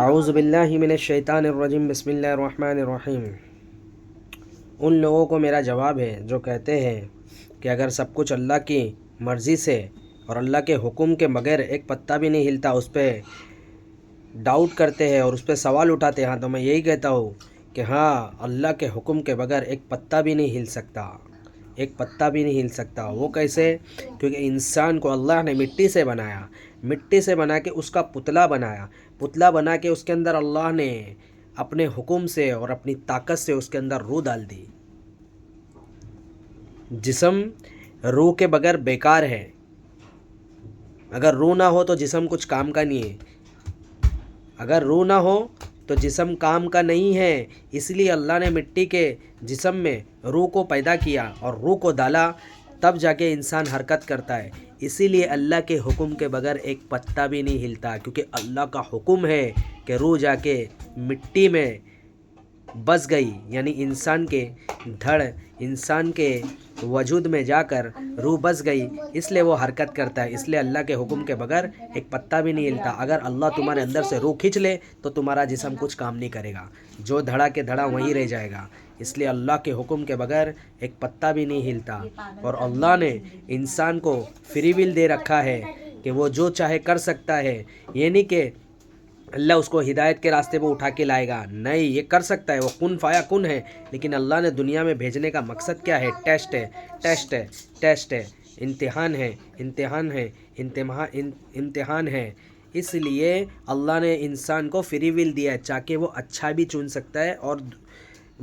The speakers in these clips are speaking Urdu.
اعوذ باللہ من الشیطان الرجیم، بسم اللہ الرحمن الرحیم۔ ان لوگوں کو میرا جواب ہے جو کہتے ہیں کہ اگر سب کچھ اللہ کی مرضی سے اور اللہ کے حکم کے بغیر ایک پتا بھی نہیں ہلتا، اس پہ ڈاؤٹ کرتے ہیں اور اس پہ سوال اٹھاتے ہیں، تو میں یہی کہتا ہوں کہ ہاں، اللہ کے حکم کے بغیر ایک پتا بھی نہیں ہل سکتا، ایک پتا بھی نہیں ہل سکتا۔ وہ کیسے؟ کیونکہ انسان کو اللہ نے مٹی سے بنایا، مٹی سے بنا کے اس کا پتلا بنایا، پتلا بنا کے اس کے اندر اللہ نے اپنے حکم سے اور اپنی طاقت سے اس کے اندر روح ڈال دی۔ جسم روح کے بغیر بیکار ہے، اگر روح نہ ہو تو جسم کچھ کام کا نہیں ہے، اگر روح نہ ہو تو جسم کام کا نہیں ہے۔ اس لیے اللہ نے مٹی کے جسم میں روح کو پیدا کیا اور روح کو ڈالا، تب جا کے انسان حرکت کرتا ہے۔ اسی لیے اللہ کے حکم کے بغیر ایک پتا بھی نہیں ہلتا، کیونکہ اللہ کا حکم ہے کہ روح جا کے مٹی میں بس گئی، یعنی انسان کے دھڑ، انسان کے وجود میں جا کر روح بس گئی، اس لیے وہ حرکت کرتا ہے۔ اس لیے اللہ کے حکم کے بغیر ایک پتا بھی نہیں ہلتا۔ اگر اللہ تمہارے اندر سے روح کھینچ لے تو تمہارا جسم کچھ کام نہیں کرے گا، جو دھڑا کے دھڑا وہیں رہ جائے گا۔ اس لیے اللہ کے حکم کے بغیر ایک پتا بھی نہیں ہلتا۔ اور اللہ نے انسان کو فری ول دے رکھا ہے کہ وہ جو چاہے کر سکتا ہے، یہ نہیں کہ اللہ اس کو ہدایت کے راستے پہ اٹھا کے لائے گا، نہیں، یہ کر سکتا ہے، وہ کن فایا کن ہے۔ لیکن اللہ نے دنیا میں بھیجنے کا مقصد کیا ہے؟ ٹیسٹ ہے، ٹیسٹ ہے، ٹیسٹ ہے، امتحان ہے، امتحان ہے، امتحان ہے۔ اس لیے اللہ نے انسان کو فری ول دیا ہے تاکہ وہ اچھا بھی چن سکتا ہے اور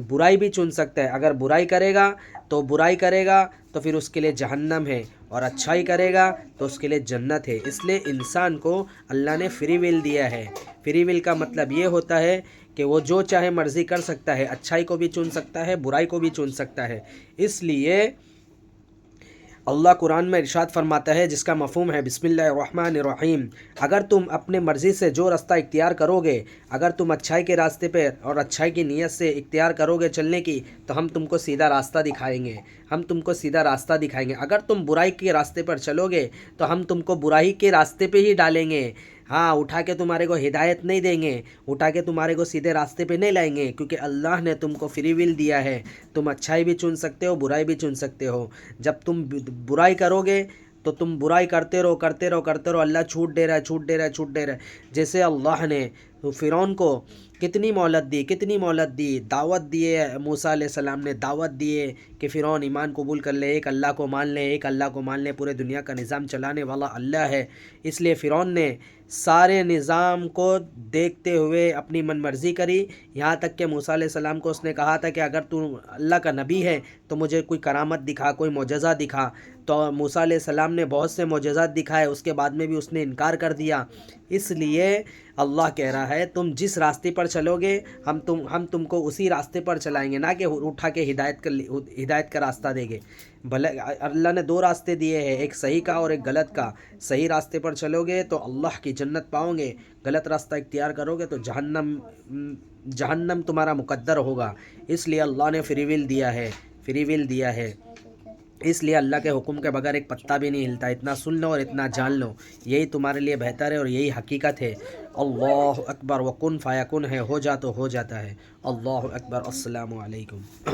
برائی بھی چن سکتا ہے۔ اگر برائی کرے گا تو پھر اس کے لیے جہنم ہے، اور اچھائی کرے گا تو اس کے لیے جنت ہے۔ اس لیے انسان کو اللہ نے فری ول دیا ہے۔ فری ول کا مطلب یہ ہوتا ہے کہ وہ جو چاہے مرضی کر سکتا ہے، اچھائی کو بھی چن سکتا ہے، برائی کو بھی چن سکتا ہے۔ اس لیے اللہ قرآن میں ارشاد فرماتا ہے، جس کا مفہوم ہے بسم اللہ الرحمن الرحیم، اگر تم اپنے مرضی سے جو راستہ اختیار کرو گے، اگر تم اچھائی کے راستے پہ اور اچھائی کی نیت سے اختیار کرو گے چلنے کی، تو ہم تم کو سیدھا راستہ دکھائیں گے، ہم تم کو سیدھا راستہ دکھائیں گے۔ اگر تم برائی کے راستے پر چلو گے تو ہم تم کو برائی کے راستے پہ ہی ڈالیں گے، ہاں، اٹھا کے تمہارے کو ہدایت نہیں دیں گے، اٹھا کے تمہارے کو سیدھے راستے پہ نہیں لائیں گے، کیونکہ اللہ نے تم کو فری ول دیا ہے۔ تم اچھائی بھی چن سکتے ہو، برائی بھی چن سکتے ہو۔ جب تم برائی کرو گے تو تم برائی کرتے رہو، کرتے رہو، کرتے رہو، اللہ چھوٹ دے رہا ہے، چھوٹ دے رہا ہے، چھوٹ دے رہا ہے۔ جیسے اللہ نے فرعون کو کتنی مہلت دی، کتنی مہلت دی، دعوت دیے، موسیٰ علیہ السلام نے دعوت دیے کہ فرعون ایمان قبول کر لے، ایک اللہ کو مان لے، ایک اللہ کو مان لے، پورے دنیا کا نظام چلانے والا اللہ ہے۔ اس لیے فرعون نے سارے نظام کو دیکھتے ہوئے اپنی من مرضی کری، یہاں تک کہ موسیٰ علیہ السلام کو اس نے کہا تھا کہ اگر تو اللہ کا نبی ہے تو مجھے کوئی کرامت دکھا، کوئی معجزہ دکھا۔ تو موسیٰ علیہ السلام نے بہت سے معجزات دکھائے، اس کے بعد میں بھی اس نے انکار کر دیا۔ اس لیے اللہ کہہ رہا ہے، تم جس راستے پر چلو گے ہم تم کو اسی راستے پر چلائیں گے، نہ کہ اٹھا کے ہدایت کا راستہ دیں گے۔ بھلے اللہ نے دو راستے دیے ہیں، ایک صحیح کا اور ایک غلط کا۔ صحیح راستے پر چلو گے تو اللہ کی جنت پاؤ گے، غلط راستہ اختیار کرو گے تو جہنم تمہارا مقدر ہوگا۔ اس لیے اللہ نے فری ول دیا ہے، فری ول دیا ہے۔ اس لیے اللہ کے حکم کے بغیر ایک پتا بھی نہیں ہلتا۔ اتنا سن لو اور اتنا جان لو، یہی تمہارے لیے بہتر ہے اور یہی حقیقت ہے۔ اللہ اکبر، وکن فیکن ہے، ہو جا تو ہو جاتا ہے۔ اللہ اکبر۔ السلام علیکم۔